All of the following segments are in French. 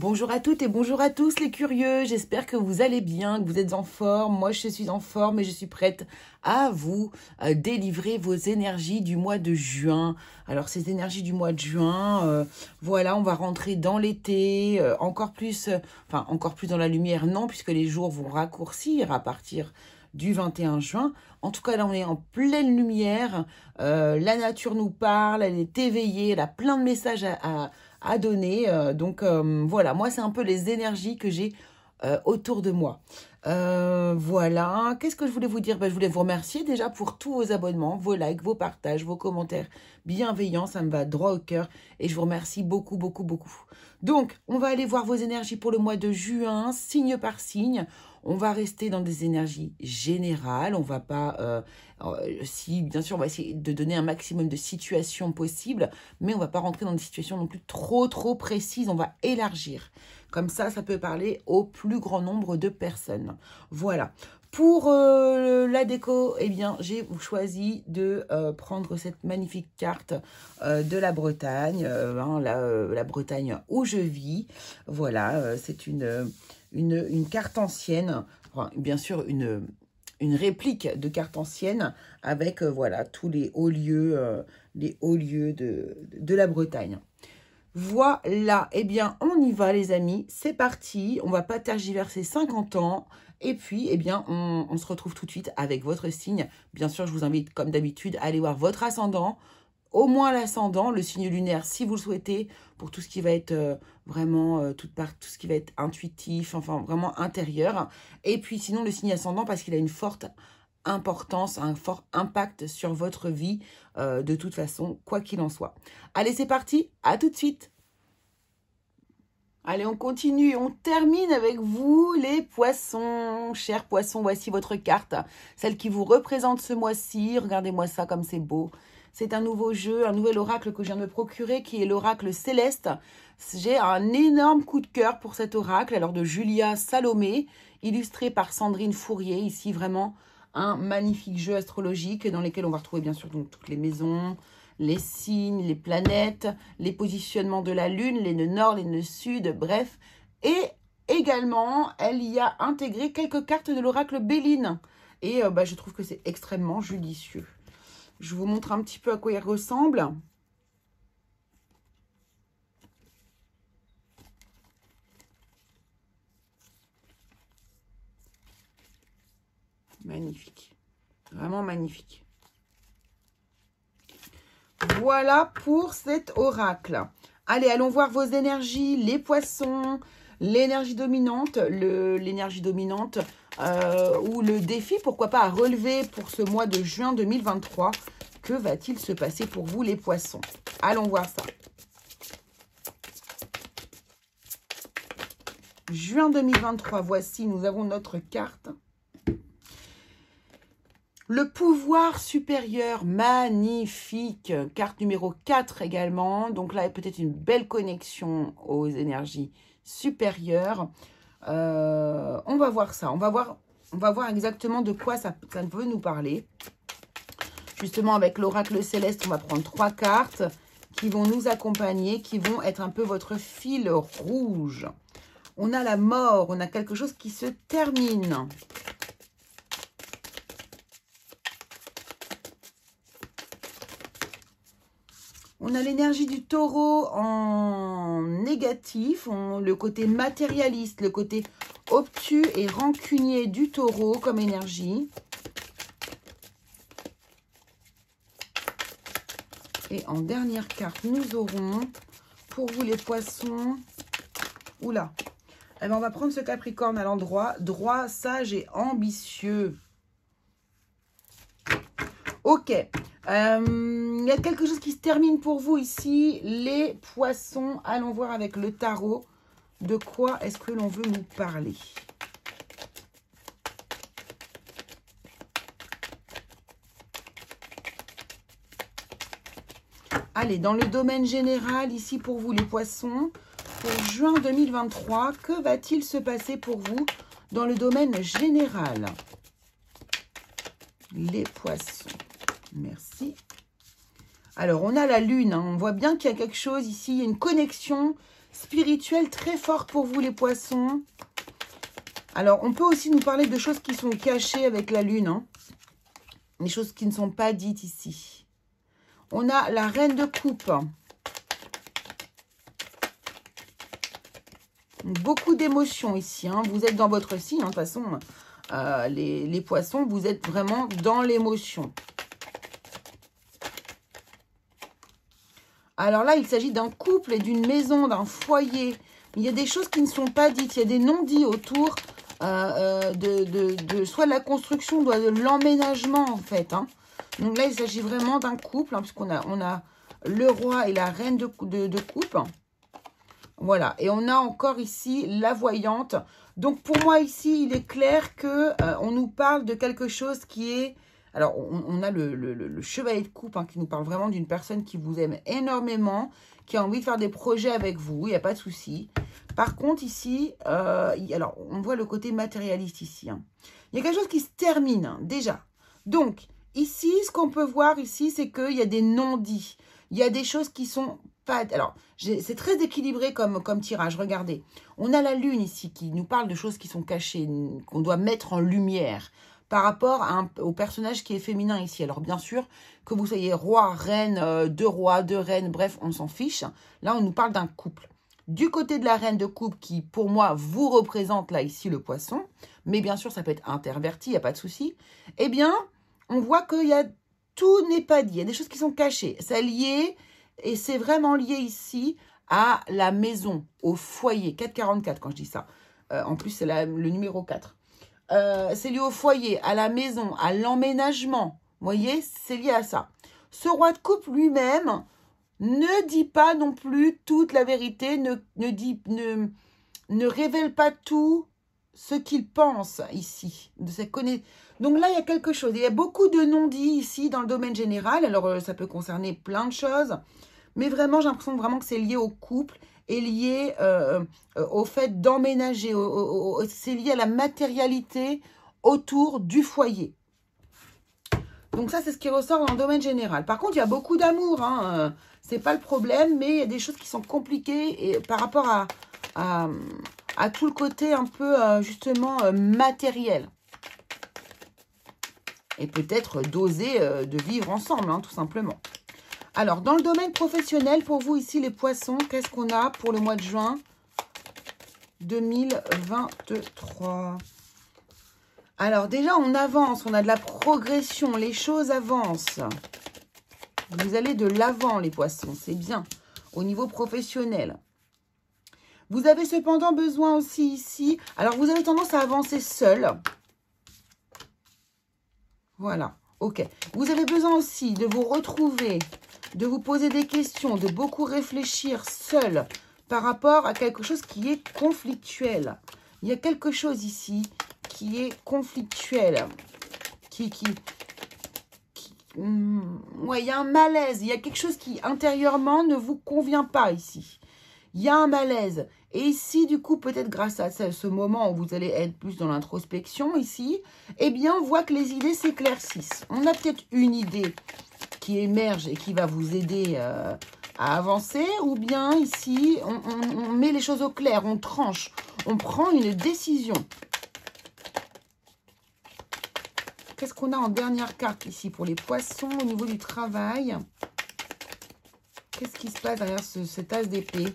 Bonjour à toutes et bonjour à tous les curieux, j'espère que vous allez bien, que vous êtes en forme. Moi je suis en forme et je suis prête à vous délivrer vos énergies du mois de juin. Alors ces énergies du mois de juin, voilà, on va rentrer dans l'été, encore plus dans la lumière, non, puisque les jours vont raccourcir à partir du 21 juin. En tout cas, là, on est en pleine lumière. La nature nous parle, elle est éveillée, elle a plein de messages à donner. Voilà, moi, c'est un peu les énergies que j'ai autour de moi. Voilà, qu'est-ce que je voulais vous dire? Je voulais vous remercier déjà pour tous vos abonnements, vos likes, vos partages, vos commentaires bienveillants, ça me va droit au cœur et je vous remercie beaucoup, beaucoup, beaucoup. Donc, on va aller voir vos énergies pour le mois de juin, signe par signe. On va rester dans des énergies générales, on va pas, bien sûr, on va essayer de donner un maximum de situations possibles, mais on va pas rentrer dans des situations non plus trop précises, on va élargir. Comme ça peut parler au plus grand nombre de personnes. Voilà. Pour la déco, eh bien, j'ai choisi de prendre cette magnifique carte de la Bretagne, la Bretagne où je vis. Voilà, c'est une carte ancienne, enfin, bien sûr une réplique de carte ancienne avec voilà tous les hauts lieux de la Bretagne. Voilà, eh bien, on y va les amis, c'est parti, on va pas tergiverser 50 ans, et puis, eh bien, on se retrouve tout de suite avec votre signe. Bien sûr, je vous invite, comme d'habitude, à aller voir votre ascendant, au moins l'ascendant, le signe lunaire, si vous le souhaitez, pour tout ce qui va être vraiment, tout ce qui va être intuitif, enfin, vraiment intérieur. Et puis, sinon, le signe ascendant, parce qu'il a une forte importance, un fort impact sur votre vie, de toute façon, quoi qu'il en soit. Allez, c'est parti, à tout de suite. Allez, on continue, on termine avec vous, les poissons. Chers poissons, voici votre carte, celle qui vous représente ce mois-ci. Regardez-moi ça, comme c'est beau. C'est un nouveau jeu, un nouvel oracle que je viens de me procurer, qui est l'oracle Céleste. J'ai un énorme coup de cœur pour cet oracle, alors de Julia Salomé, illustré par Sandrine Fourier. Ici, vraiment un magnifique jeu astrologique dans lequel on va retrouver bien sûr donc, toutes les maisons, les signes, les planètes, les positionnements de la lune, les nœuds nord, les nœuds sud, bref. Et également, elle y a intégré quelques cartes de l'oracle Béline. Et je trouve que c'est extrêmement judicieux. Je vous montre un petit peu à quoi il ressemble. Magnifique. Vraiment magnifique. Voilà pour cet oracle. Allez, allons voir vos énergies, les poissons, l'énergie dominante, ou le défi, pourquoi pas, à relever pour ce mois de juin 2023. Que va-t-il se passer pour vous, les poissons? Allons voir ça. Juin 2023, voici, nous avons notre carte. Le pouvoir supérieur, magnifique. Carte numéro 4 également. Donc là, peut-être une belle connexion aux énergies supérieures. On va voir ça. On va voir exactement de quoi ça veut nous parler. Justement, avec l'oracle céleste, on va prendre 3 cartes qui vont nous accompagner, qui vont être un peu votre fil rouge. On a la mort, on a quelque chose qui se termine. On a l'énergie du taureau en négatif, le côté matérialiste, le côté obtus et rancunier du taureau comme énergie. Et en dernière carte, nous aurons, pour vous les poissons, oula, eh bien, on va prendre ce Capricorne à l'endroit, droit, sage et ambitieux. Ok. Il y a quelque chose qui se termine pour vous ici, les poissons. Allons voir avec le tarot de quoi est-ce que l'on veut nous parler. Allez, dans le domaine général, ici pour vous les poissons, pour juin 2023, que va-t-il se passer pour vous dans le domaine général? Les poissons. Merci. Alors, on a la lune. Hein. On voit bien qu'il y a quelque chose ici. Il y a une connexion. spirituelle très forte pour vous, les poissons. Alors, on peut aussi nous parler de choses qui sont cachées avec la lune, hein. Des choses qui ne sont pas dites ici. On a la reine de coupe. Beaucoup d'émotions ici, hein. Vous êtes dans votre signe, hein. De toute façon, les poissons, vous êtes vraiment dans l'émotion. Alors là, il s'agit d'un couple et d'une maison, d'un foyer. Il y a des choses qui ne sont pas dites. Il y a des non-dits autour soit de la construction, soit de l'emménagement, en fait, hein. Donc là, il s'agit vraiment d'un couple, hein, puisqu'on a le roi et la reine de coupe. Voilà, et on a encore ici la voyante. Donc pour moi ici, il est clair que on nous parle de quelque chose qui est... Alors on a le chevalier de coupe, hein, qui nous parle vraiment d'une personne qui vous aime énormément, qui a envie de faire des projets avec vous, il n'y a pas de souci. Par contre ici, alors on voit le côté matérialiste ici, hein. Il y a quelque chose qui se termine, hein, déjà. Donc ici, ce qu'on peut voir ici, c'est qu'il y a des non-dits. Il y a des choses qui sont... Alors, c'est très équilibré comme tirage. Regardez, on a la lune ici qui nous parle de choses qui sont cachées, qu'on doit mettre en lumière par rapport au personnage qui est féminin ici. Alors, bien sûr, que vous soyez roi, reine, deux rois, deux reines, bref, on s'en fiche. Là, on nous parle d'un couple. Du côté de la reine de coupe qui, pour moi, vous représente là, ici, le poisson, mais bien sûr, ça peut être interverti, il n'y a pas de souci. Eh bien, on voit qu'il y a... Tout n'est pas dit, il y a des choses qui sont cachées. C'est lié... Et c'est vraiment lié ici à la maison, au foyer. 444 quand je dis ça. En plus, c'est le numéro 4. C'est lié au foyer, à la maison, à l'emménagement. Vous voyez, c'est lié à ça. Ce roi de coupe lui-même ne dit pas non plus toute la vérité, ne révèle pas tout ce qu'il pense ici. Donc là, il y a quelque chose. Il y a beaucoup de non-dits ici dans le domaine général. Alors, ça peut concerner plein de choses. Mais vraiment, j'ai l'impression vraiment que c'est lié au couple et lié au fait d'emménager. C'est lié à la matérialité autour du foyer. Donc ça, c'est ce qui ressort dans le domaine général. Par contre, il y a beaucoup d'amour, hein. C'est pas le problème, mais il y a des choses qui sont compliquées et par rapport à tout le côté un peu, justement, matériel. Et peut-être d'oser de vivre ensemble, hein, tout simplement. Alors, dans le domaine professionnel, pour vous ici, les poissons, qu'est-ce qu'on a pour le mois de juin 2023? Alors, déjà, on avance, on a de la progression, les choses avancent. Vous allez de l'avant, les poissons, c'est bien, au niveau professionnel. Vous avez cependant besoin aussi ici, alors vous avez tendance à avancer seul. Voilà, ok. Vous avez besoin aussi de vous retrouver, de vous poser des questions, de beaucoup réfléchir seul par rapport à quelque chose qui est conflictuel. Il y a quelque chose ici qui est conflictuel, ouais, il y a un malaise, il y a quelque chose qui intérieurement ne vous convient pas ici. Il y a un malaise. Et ici, du coup, peut-être grâce à ce moment où vous allez être plus dans l'introspection ici, eh bien, on voit que les idées s'éclaircissent. On a peut-être une idée qui émerge et qui va vous aider à avancer. Ou bien, ici, on met les choses au clair, on tranche, on prend une décision. Qu'est-ce qu'on a en dernière carte ici pour les poissons au niveau du travail? Qu'est-ce qui se passe derrière cet as d'épée?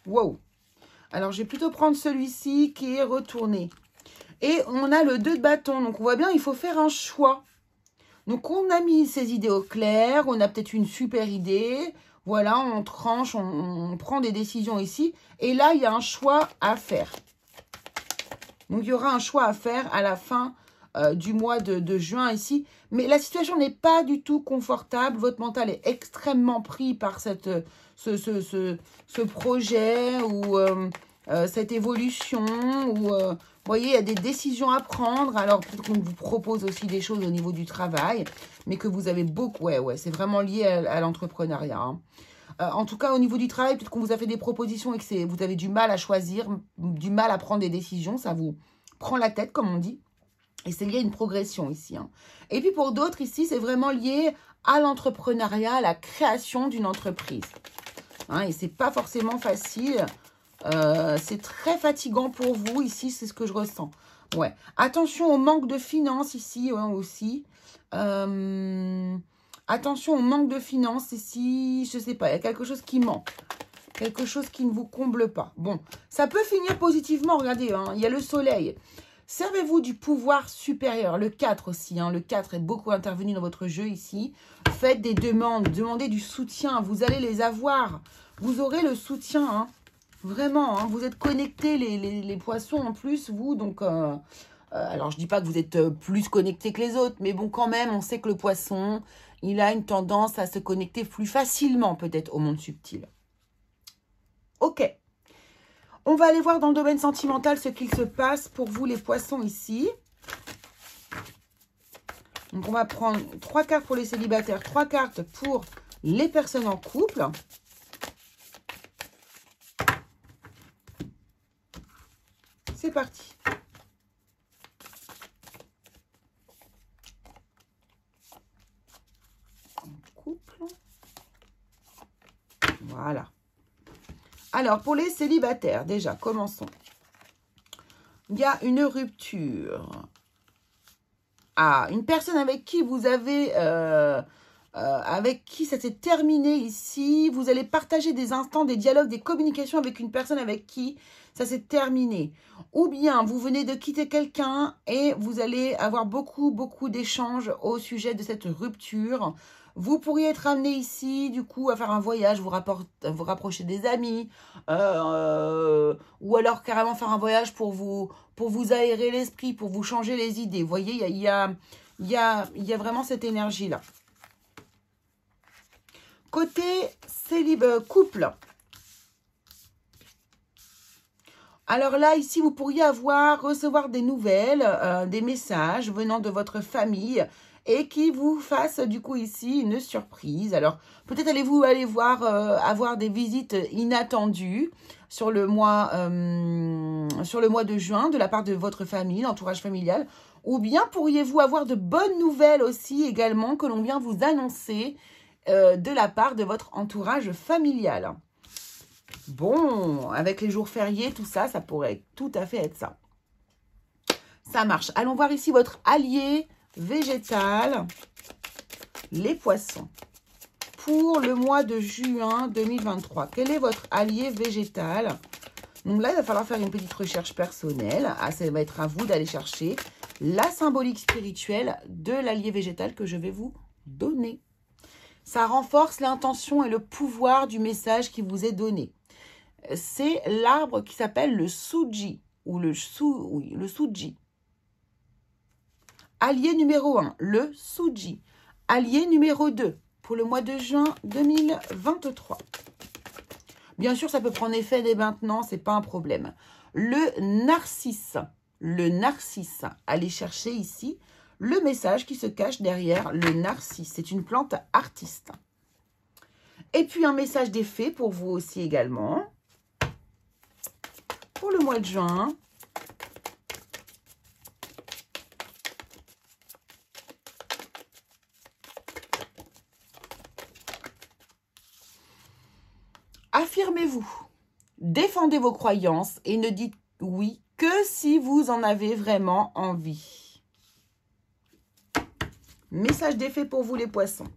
Wow. Alors, je vais plutôt prendre celui-ci qui est retourné. Et on a le 2 de bâton. Donc, on voit bien, il faut faire un choix. Donc, on a mis ces idées au clair. On a peut-être une super idée. Voilà, on tranche, on prend des décisions ici. Et là, il y a un choix à faire. Donc, il y aura un choix à faire à la fin du mois de juin ici. Mais la situation n'est pas du tout confortable. Votre mental est extrêmement pris par ce projet ou cette évolution. Ou, vous voyez, il y a des décisions à prendre. Alors, peut-être qu'on vous propose aussi des choses au niveau du travail. Mais que vous avez beaucoup... Ouais, c'est vraiment lié à l'entrepreneuriat, hein. En tout cas, au niveau du travail, peut-être qu'on vous a fait des propositions et que vous avez du mal à choisir, du mal à prendre des décisions. Ça vous prend la tête, comme on dit. Et c'est lié à une progression ici. Hein. Et puis pour d'autres ici, c'est vraiment lié à l'entrepreneuriat, à la création d'une entreprise. Hein, et c'est pas forcément facile. C'est très fatigant pour vous ici, c'est ce que je ressens. Ouais. Attention au manque de finances ici hein, aussi. Attention au manque de finances ici. Je sais pas, il y a quelque chose qui manque. Quelque chose qui ne vous comble pas. Bon, ça peut finir positivement. Regardez, hein, il y a le soleil. Servez-vous du pouvoir supérieur. Le 4 aussi. Hein, le 4 est beaucoup intervenu dans votre jeu ici. Faites des demandes. Demandez du soutien. Vous allez les avoir. Vous aurez le soutien. Hein. Vraiment. Hein, vous êtes connectés les poissons en plus. Vous, donc... alors, je ne dis pas que vous êtes plus connectés que les autres. Mais bon, quand même, on sait que le poisson, il a une tendance à se connecter plus facilement peut-être au monde subtil. Ok. On va aller voir dans le domaine sentimental ce qu'il se passe pour vous les poissons ici. Donc on va prendre 3 cartes pour les célibataires, 3 cartes pour les personnes en couple. C'est parti. En couple. Voilà. Alors, pour les célibataires, déjà, commençons. Il y a une rupture. Ah, une personne avec qui vous avez... avec qui ça s'est terminé ici. Vous allez partager des instants, des dialogues, des communications avec une personne avec qui ça s'est terminé. Ou bien, vous venez de quitter quelqu'un et vous allez avoir beaucoup d'échanges au sujet de cette rupture. Vous pourriez être amené ici, du coup, à faire un voyage, vous rapprocher des amis, ou alors carrément faire un voyage pour vous aérer l'esprit, pour vous changer les idées. Vous voyez, il y a vraiment cette énergie-là. Côté couple. Alors là, ici, vous pourriez recevoir des nouvelles, des messages venant de votre famille et qui vous fassent du coup ici une surprise. Alors, peut-être allez-vous aller voir, avoir des visites inattendues sur le mois de juin de la part de votre famille, l'entourage familial. Ou bien pourriez-vous avoir de bonnes nouvelles aussi également que l'on vient vous annoncer de la part de votre entourage familial. Bon, avec les jours fériés, tout ça, ça pourrait tout à fait être ça. Ça marche. Allons voir ici votre allié végétal, les poissons. Pour le mois de juin 2023, quel est votre allié végétal? Donc là, il va falloir faire une petite recherche personnelle. Ah, ça va être à vous d'aller chercher la symbolique spirituelle de l'allié végétal que je vais vous donner. Ça renforce l'intention et le pouvoir du message qui vous est donné. C'est l'arbre qui s'appelle le Suji ou le Suji. Allié numéro 1, le Suji. Allié numéro 2, pour le mois de juin 2023. Bien sûr, ça peut prendre effet dès maintenant, c'est pas un problème. Le narcisse. Le narcisse. Allez chercher ici le message qui se cache derrière le narcisse. C'est une plante artiste. Et puis un message des fées pour vous aussi également. Pour le mois de juin. Affirmez-vous. Défendez vos croyances et ne dites oui que si vous en avez vraiment envie. Message d'effet pour vous les poissons.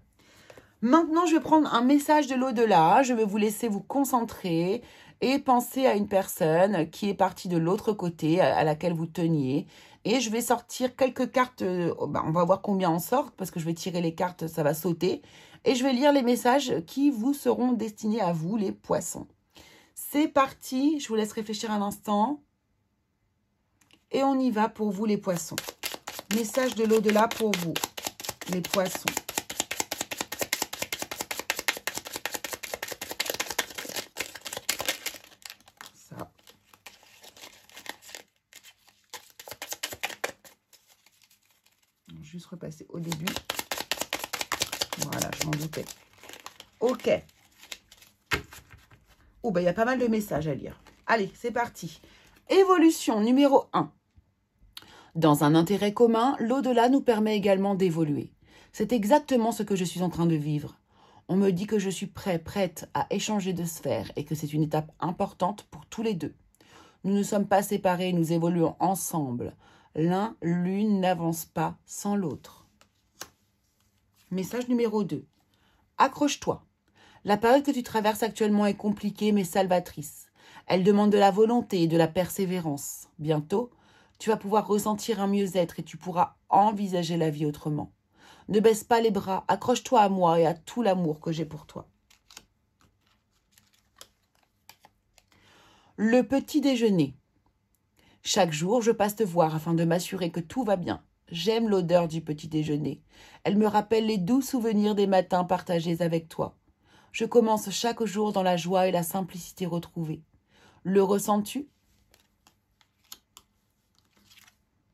Maintenant, je vais prendre un message de l'au-delà. Je vais vous laisser vous concentrer et penser à une personne qui est partie de l'autre côté, à laquelle vous teniez. Et je vais sortir quelques cartes. On va voir combien on sort parce que je vais tirer les cartes, ça va sauter. Et je vais lire les messages qui vous seront destinés à vous, les poissons. C'est parti. Je vous laisse réfléchir un instant. Et on y va pour vous, les poissons. Message de l'au-delà pour vous, les poissons. Ça. Je vais juste repasser au début. Voilà, je m'en doutais. Ok. Oh, ben, il y a pas mal de messages à lire. Allez, c'est parti. Évolution numéro 1. Dans un intérêt commun, l'au-delà nous permet également d'évoluer. C'est exactement ce que je suis en train de vivre. On me dit que je suis prête à échanger de sphère et que c'est une étape importante pour tous les deux. Nous ne sommes pas séparés, nous évoluons ensemble. L'une n'avance pas sans l'autre. Message numéro 2. Accroche-toi. La période que tu traverses actuellement est compliquée mais salvatrice. Elle demande de la volonté et de la persévérance. Bientôt, tu vas pouvoir ressentir un mieux-être et tu pourras envisager la vie autrement. Ne baisse pas les bras, accroche-toi à moi et à tout l'amour que j'ai pour toi. Le petit déjeuner. Chaque jour, je passe te voir afin de m'assurer que tout va bien. J'aime l'odeur du petit déjeuner. Elle me rappelle les doux souvenirs des matins partagés avec toi. Je commence chaque jour dans la joie et la simplicité retrouvée. Le ressens-tu?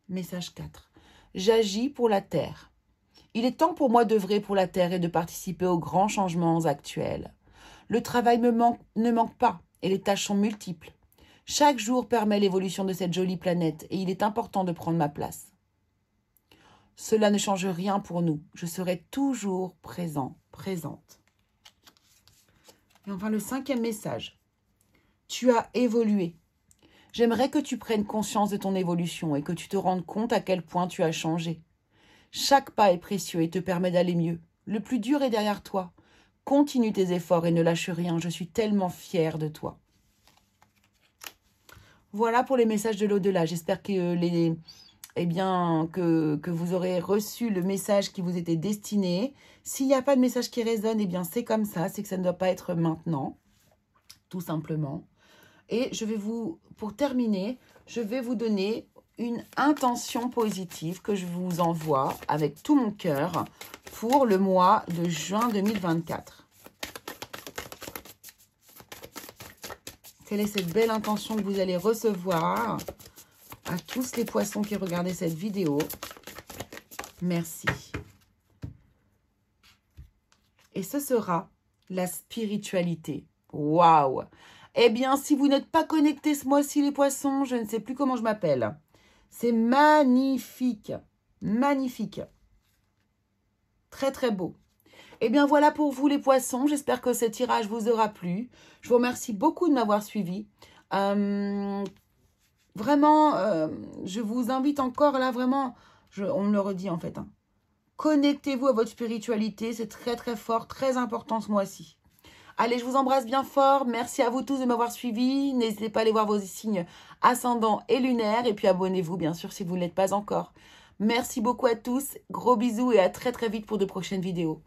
Message 4. J'agis pour la Terre. Il est temps pour moi d'œuvrer pour la Terre et de participer aux grands changements actuels. Le travail ne manque pas et les tâches sont multiples. Chaque jour permet l'évolution de cette jolie planète et il est important de prendre ma place. Cela ne change rien pour nous. Je serai toujours présente. Et enfin, le 5e message. Tu as évolué. J'aimerais que tu prennes conscience de ton évolution et que tu te rendes compte à quel point tu as changé. Chaque pas est précieux et te permet d'aller mieux. Le plus dur est derrière toi. Continue tes efforts et ne lâche rien. Je suis tellement fière de toi. Voilà pour les messages de l'au-delà. J'espère que que vous aurez reçu le message qui vous était destiné. S'il n'y a pas de message qui résonne, eh bien c'est comme ça. C'est que ça ne doit pas être maintenant, tout simplement. Et pour terminer, je vais vous donner une intention positive que je vous envoie avec tout mon cœur pour le mois de juin 2024. Quelle est cette belle intention que vous allez recevoir à tous les poissons qui regardaient cette vidéo? Merci. Et ce sera la spiritualité. Waouh! Eh bien, si vous n'êtes pas connectés ce mois-ci, les poissons, je ne sais plus comment je m'appelle. C'est magnifique. Magnifique. Très, très beau. Eh bien, voilà pour vous, les poissons. J'espère que ce tirage vous aura plu. Je vous remercie beaucoup de m'avoir suivi. Vraiment, je vous invite encore là, vraiment, on me le redit en fait. Connectez-vous à votre spiritualité. C'est très, très fort, très important ce mois-ci. Allez, je vous embrasse bien fort. Merci à vous tous de m'avoir suivi. N'hésitez pas à aller voir vos signes ascendants et lunaires. Et puis abonnez-vous, bien sûr, si vous ne l'êtes pas encore. Merci beaucoup à tous. Gros bisous et à très très vite pour de prochaines vidéos.